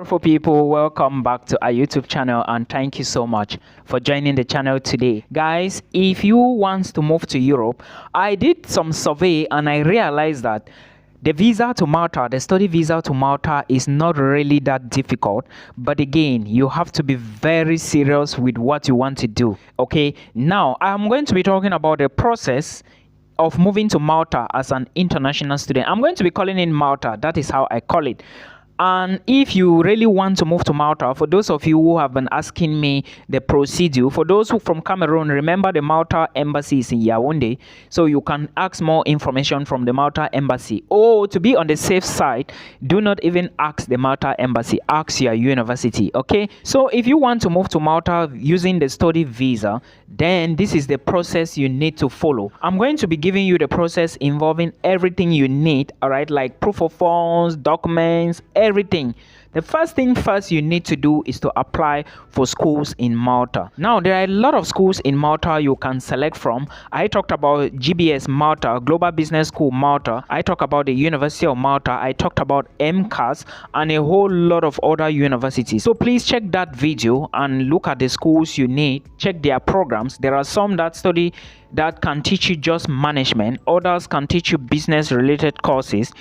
Beautiful people, welcome back to our YouTube channel and thank you so much for joining the channel today. Guys, if you want to move to Europe, I did some survey and I realized that the visa to Malta, the study visa to Malta is not really that difficult, but again, you have to be very serious with what you want to do. Okay, now I'm going to be talking about the process of moving to Malta as an international student. I'm going to be calling it Malta, that is how I call it. And if you really want to move to Malta, for those of you who have been asking me the procedure, for those who from Cameroon, remember the Malta embassy is in Yaoundé, so you can ask more information from the Malta embassy. Or to be on the safe side, do not even ask the Malta embassy, ask your university. Okay, so if you want to move to Malta using the study visa, then this is the process you need to follow. I'm going to be giving you the process involving everything you need, all right, like proof of funds, documents, everything. The first thing you need to do is to apply for schools in Malta. Now, there are a lot of schools in Malta you can select from. I talked about GBS Malta, Global Business School Malta. I talked about the University of Malta. I talked about MCAS and a whole lot of other universities. So please check that video and look at the schools you need. Check their programs. There are some that can teach you just management. Others can teach you business related courses.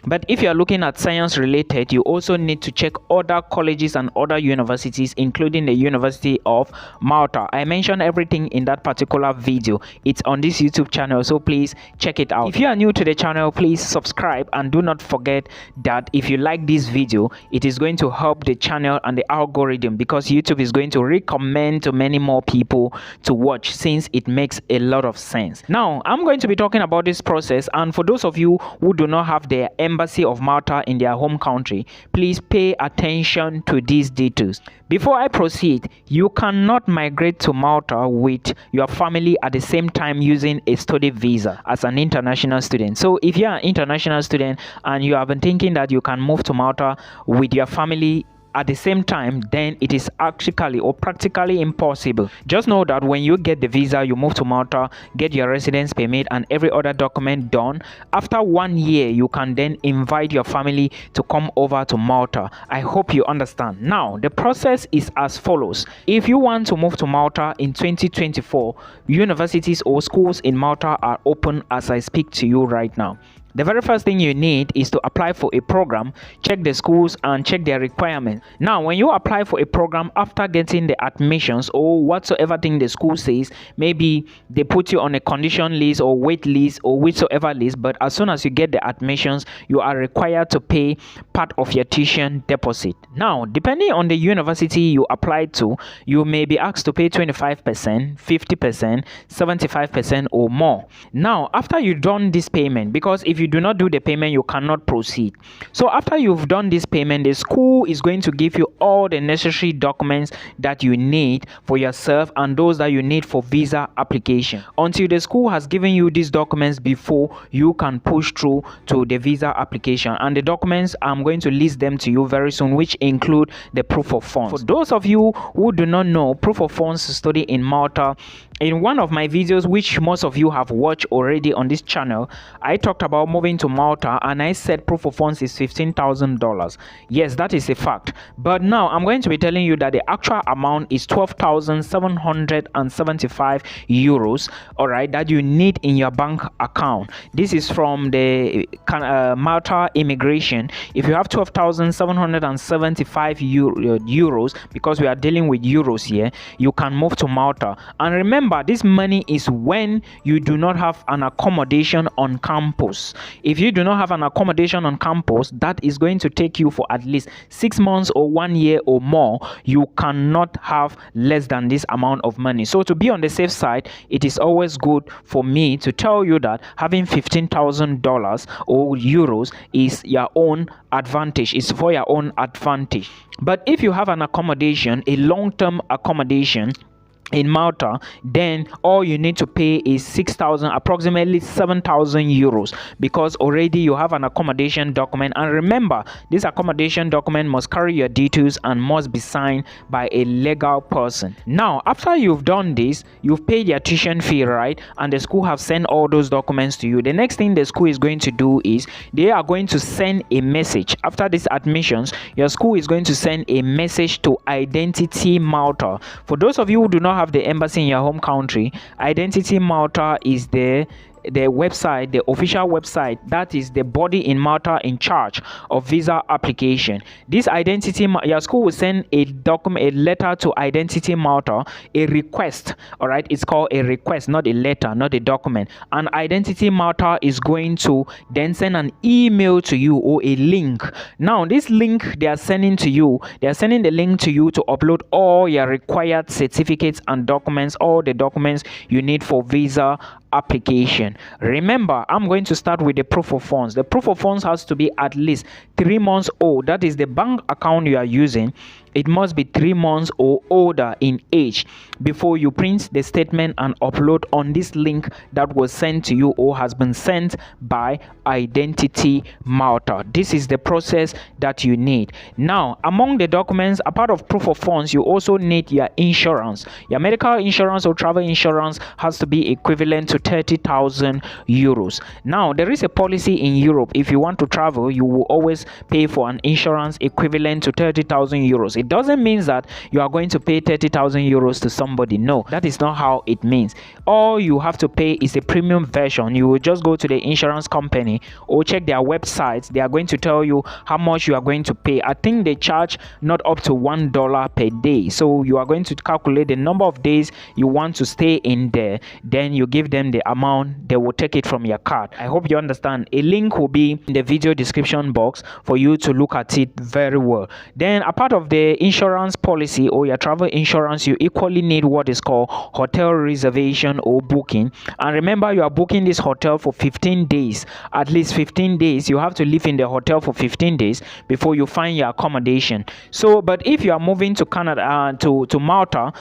But if you are looking at science related, you also need to check other colleges and other universities, including the University of Malta. I mentioned everything in that particular video. It's on this YouTube channel, so please check it out. If you are new to the channel, please subscribe and do not forget that if you like this video, it is going to help the channel and the algorithm, because YouTube is going to recommend to many more people to watch, since it makes a lot of sense. Now, I'm going to be talking about this process, and for those of you who do not have the Embassy of Malta in their home country, please pay attention to these details. Before I proceed, you cannot migrate to Malta with your family at the same time using a study visa as an international student. So if you are an international student and you have been thinking that you can move to Malta with your family at the same time, then it is actually or practically impossible. Just know that when you get the visa, you move to Malta, get your residence permit and every other document done. After 1 year, you can then invite your family to come over to Malta. I hope you understand. Now, the process is as follows. If you want to move to Malta in 2024, universities or schools in Malta are open as I speak to you right now. The very first thing you need is to apply for a program, check the schools and check their requirements. Now, when you apply for a program after getting the admissions or whatsoever thing the school says, maybe they put you on a condition list or wait list or whichever list, but as soon as you get the admissions, you are required to pay part of your tuition deposit. Now, depending on the university you apply to, you may be asked to pay 25%, 50%, 75% or more. Now, after you've done this payment, because if you do not do the payment, you cannot proceed. So after you've done this payment, the school is going to give you all the necessary documents that you need for yourself and those that you need for visa application. Until the school has given you these documents before you can push through to the visa application. And the documents, I'm going to list them to you very soon, which include the proof of funds. For those of you who do not know proof of funds to study in Malta, in one of my videos, which most of you have watched already on this channel, I talked about moving to Malta and I said proof of funds is $15,000. Yes, that is a fact. But now I'm going to be telling you that the actual amount is 12,775 euros, all right, that you need in your bank account. This is from the Malta immigration. If you have 12,775 euros, because we are dealing with euros here, you can move to Malta. And remember, this money is when you do not have an accommodation on campus. If you do not have an accommodation on campus, that is going to take you for at least 6 months or 1 year or more. You cannot have less than this amount of money. So to be on the safe side, it is always good for me to tell you that having $15,000 or euros is your own advantage. It's for your own advantage. But if you have an accommodation, a long-term accommodation, in Malta, then all you need to pay is 6,000, approximately 7,000 euros, because already you have an accommodation document. And remember, this accommodation document must carry your details and must be signed by a legal person. Now, after you've done this, you've paid your tuition fee, right? And the school have sent all those documents to you. The next thing the school is going to do is they are going to send a message. After these admissions, your school is going to send a message to Indenty Malta. For those of you who do not have the embassy in your home country, Indenty Malta is the website, the official website, that is the body in Malta in charge of visa application. This your school will send a document, a letter to Indenty Malta, a request. All right, it's called a request, not a letter, not a document. And Indenty Malta is going to then send an email to you or a link. Now, this link they are sending to you, they are sending the link to you to upload all your required certificates and documents, all the documents you need for visa application. Remember, I'm going to start with the proof of funds. The proof of funds has to be at least 3 months old. That is the bank account you are using. It must be 3 months or older in age before you print the statement and upload on this link that was sent to you or has been sent by Indenty Malta. This is the process that you need. Now, among the documents, apart of proof of funds, you also need your insurance. Your medical insurance or travel insurance has to be equivalent to 30,000 euros. Now, there is a policy in Europe. If you want to travel, you will always pay for an insurance equivalent to 30,000 euros. It doesn't mean that you are going to pay 30,000 euros to somebody. No, that is not how it means. All you have to pay is a premium version. You will just go to the insurance company or check their websites. They are going to tell you how much you are going to pay. I think they charge not up to $1 per day. So you are going to calculate the number of days you want to stay in there. Then you give them the amount. They will take it from your card. I hope you understand. A link will be in the video description box for you to look at it very well. Then, a part of the insurance policy or your travel insurance, you equally need what is called hotel reservation or booking. And remember, you are booking this hotel for 15 days, at least 15 days. You have to live in the hotel for 15 days before you find your accommodation. So, but if you are moving to Canada, to Malta,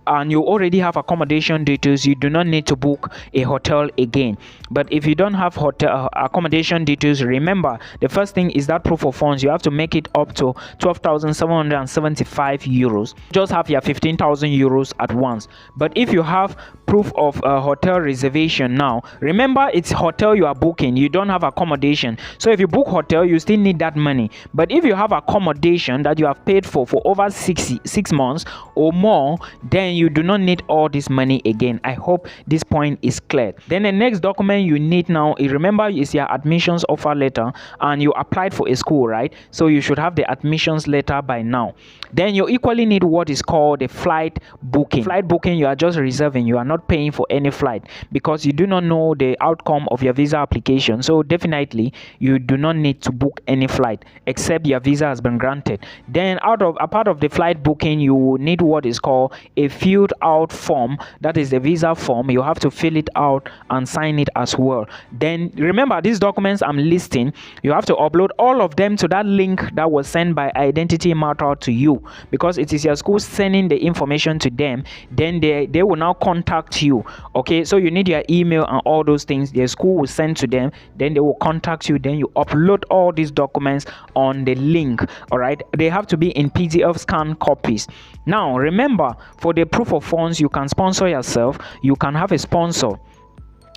and you already have accommodation details, you do not need to book a hotel again. But if you don't have hotel accommodation details, remember, the first thing is that proof of funds. You have to make it up to 12,775 euros. Just have your 15,000 euros at once. But if you have proof of hotel reservation, now remember, it's hotel you are booking, you don't have accommodation. So if you book hotel, you still need that money. But if you have accommodation that you have paid for over 6 months or more, then you do not need all this money again. I hope this point is clear. Then the next document you need now, remember, is your admissions offer letter, and you applied for a school, right? So you should have the admissions letter by now. Then you equally need what is called the flight booking. Flight booking, you are just reserving, you are not paying for any flight because you do not know the outcome of your visa application. So definitely you do not need to book any flight except your visa has been granted. Then a part of the flight booking, you will need what is called a filled out form. That is the visa form. You have to fill it out and sign it as well. Then remember, these documents I'm listing, you have to upload all of them to that link that was sent by Indenty Malta to you, because it is your school sending the information to them. Then they will now contact you. Okay, so you need your email and all those things. The school will send to them, then they will contact you. Then you upload all these documents on the link. All right, they have to be in PDF scan copies. Now remember, for the proof of funds, you can sponsor yourself, you can have a sponsor.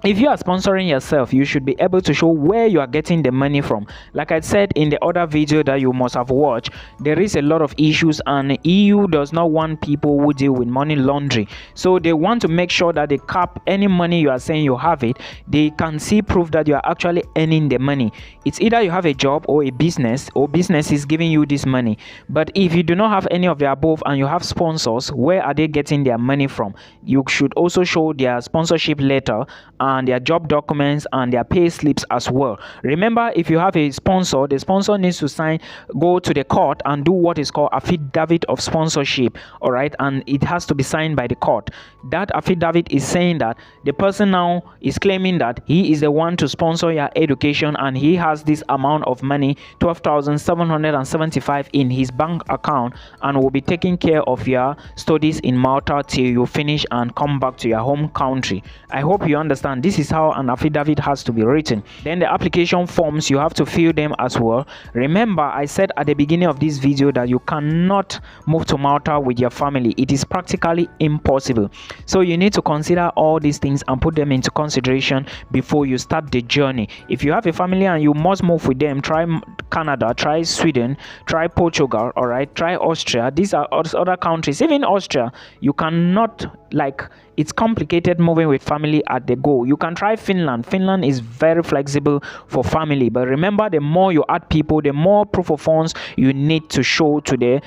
If you are sponsoring yourself, you should be able to show where you are getting the money from. Like I said in the other video that you must have watched, there is a lot of issues, and EU does not want people who deal with money laundering. So they want to make sure that they cap any money you are saying you have it. They can see proof that you are actually earning the money. It's either you have a job or a business, or business is giving you this money. But if you do not have any of the above and you have sponsors, where are they getting their money from? You should also show their sponsorship letter and their job documents and their pay slips as well. Remember, if you have a sponsor, the sponsor needs to go to the court and do what is called affidavit of sponsorship. All right, and it has to be signed by the court. That affidavit is saying that the person now is claiming that he is the one to sponsor your education, and he has this amount of money, 12,775 in his bank account, and will be taking care of your studies in Malta till you finish and come back to your home country. I hope you understand. This is how an affidavit has to be written. Then the application forms, you have to fill them as well. Remember, I said at the beginning of this video that you cannot move to Malta with your family. It is practically impossible. So you need to consider all these things and put them into consideration before you start the journey. If you have a family and you must move with them, try Canada, try Sweden, try Portugal, all right, try Austria. These are other countries. Even Austria, you cannot, it's complicated moving with family at the go. You can try Finland. Finland is very flexible for family, but remember, the more you add people, the more proof of funds you need to show to the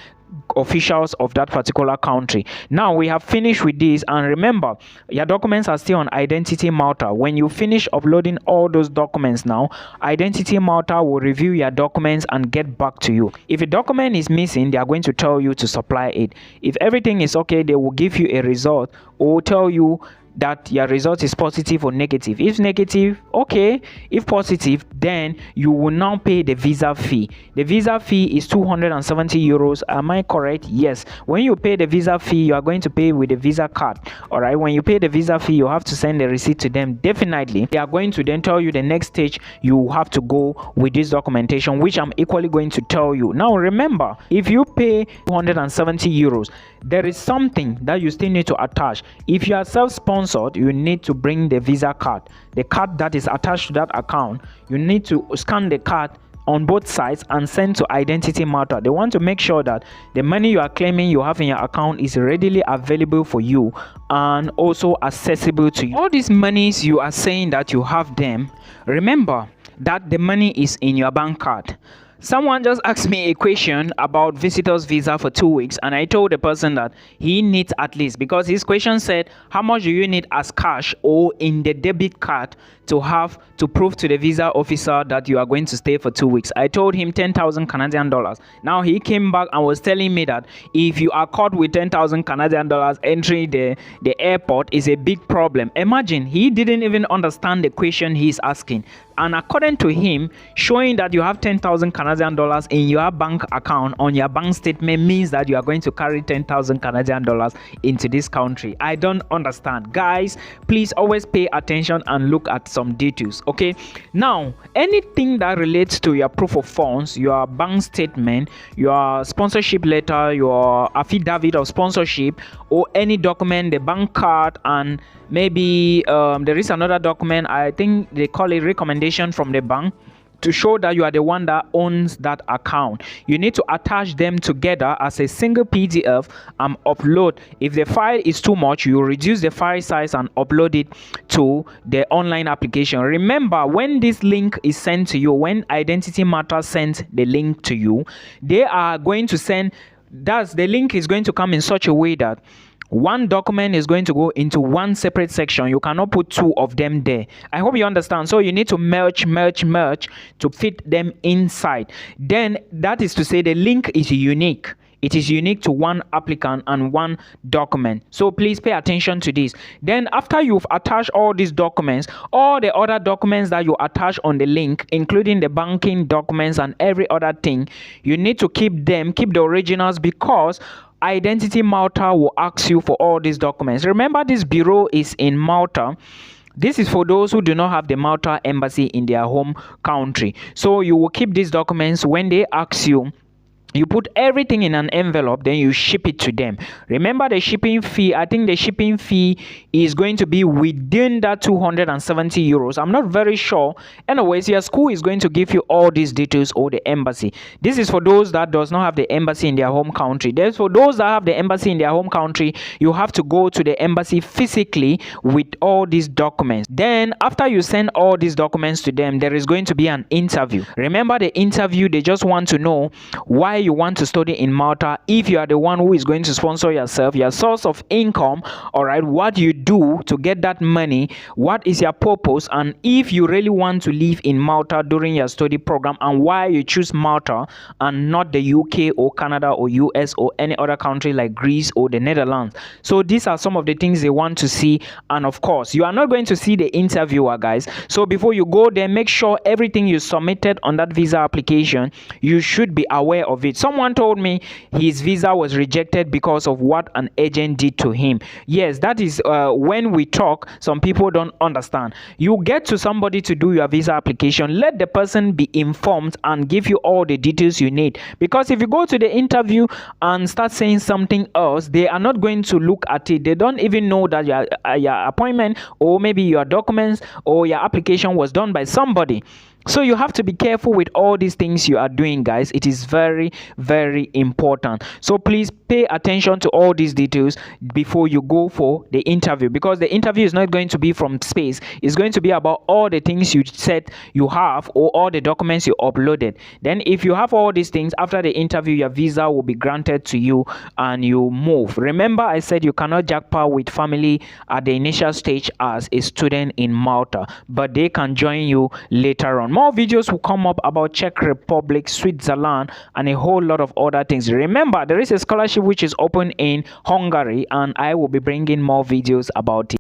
officials of that particular country. Now we have finished with this, and remember, your documents are still on Identity Malta. When you finish uploading all those documents, now Identity Malta will review your documents and get back to you. If a document is missing, they are going to tell you to supply it. If everything is okay, they will give you a result or tell you that your result is positive or negative. If negative, okay. If positive, then you will now pay the visa fee. The visa fee is 270 euros. Am I correct? Yes. When you pay the visa fee, you are going to pay with the visa card. All right. When you pay the visa fee, you have to send the receipt to them. Definitely, they are going to then tell you the next stage you have to go with this documentation, which I'm equally going to tell you. Now, remember, if you pay 270 euros, there is something that you still need to attach. If you are self-sponsored, you need to bring the visa card. The card that is attached to that account, you need to scan the card on both sides and send to Identity Malta. They want to make sure that the money you are claiming you have in your account is readily available for you and also accessible to you. All these monies you are saying that you have them, remember that the money is in your bank card. Someone just asked me a question about visitor's visa for 2 weeks, and I told the person that he needs at least, because his question said, how much do you need as cash or in the debit card to have to prove to the visa officer that you are going to stay for 2 weeks? I told him 10,000 Canadian dollars. Now he came back and was telling me that if you are caught with 10,000 Canadian dollars entering the airport is a big problem. Imagine, he didn't even understand the question he's asking. And according to him, showing that you have 10,000 Canadian dollars in your bank account on your bank statement means that you are going to carry 10,000 Canadian dollars into this country. I don't understand. Guys, please always pay attention and look at some details. Okay, now anything that relates to your proof of funds, your bank statement, your sponsorship letter, your affidavit of sponsorship, or any document, the bank card, and maybe there is another document, I think they call it recommendation from the bank, to show that you are the one that owns that account. You need to attach them together as a single PDF and upload. If the file is too much, you reduce the file size and upload it to the online application. Remember, when this link is sent to you, when Identity Malta sends the link to you, they are going to send, the link is going to come in such a way that one document is going to go into one separate section. You cannot put two of them there. I hope you understand. So you need to merge to fit them inside. Then that is to say the link is unique. It is unique to one applicant and one document. So please pay attention to this. Then after you've attached all these documents, all the other documents that you attach on the link, including the banking documents and every other thing, you need to keep the originals, because Identity Malta will ask you for all these documents. Remember, this bureau is in Malta. This is for those who do not have the Malta embassy in their home country. So you will keep these documents. When they ask you, you put everything in an envelope, then you ship it to them. Remember the shipping fee. I think the shipping fee is going to be within that 270 euros. I'm not very sure. Anyways, your school is going to give you all these details, or the embassy. This is for those that does not have the embassy in their home country. There's for those that have the embassy in their home country, you have to go to the embassy physically with all these documents. Then after you send all these documents to them, there is going to be an interview. Remember the interview, they just want to know why you want to study in Malta, if you are the one who is going to sponsor yourself, your source of income, all right, what you do to get that money, what is your purpose, and if you really want to live in Malta during your study program, and why you choose Malta and not the UK or Canada or US or any other country like Greece or the Netherlands. So these are some of the things they want to see. And of course, you are not going to see the interviewer, guys. So before you go there, make sure everything you submitted on that visa application, you should be aware of it. Someone told me his visa was rejected because of what an agent did to him. Yes, that is when we talk, some people don't understand. You get to somebody to do your visa application, let the person be informed and give you all the details you need. Because if you go to the interview and start saying something else, they are not going to look at it. They don't even know that your appointment or maybe your documents or your application was done by somebody. So you have to be careful with all these things you are doing, guys. It is very, very important. So please pay attention to all these details before you go for the interview, because the interview is not going to be from space. It's going to be about all the things you said you have or all the documents you uploaded. Then if you have all these things, after the interview, your visa will be granted to you and you move. Remember, I said you cannot jackpot with family at the initial stage as a student in Malta, but they can join you later on. More videos will come up about Czech Republic, Switzerland, and a whole lot of other things. Remember, there is a scholarship which is open in Hungary, and I will be bringing more videos about it.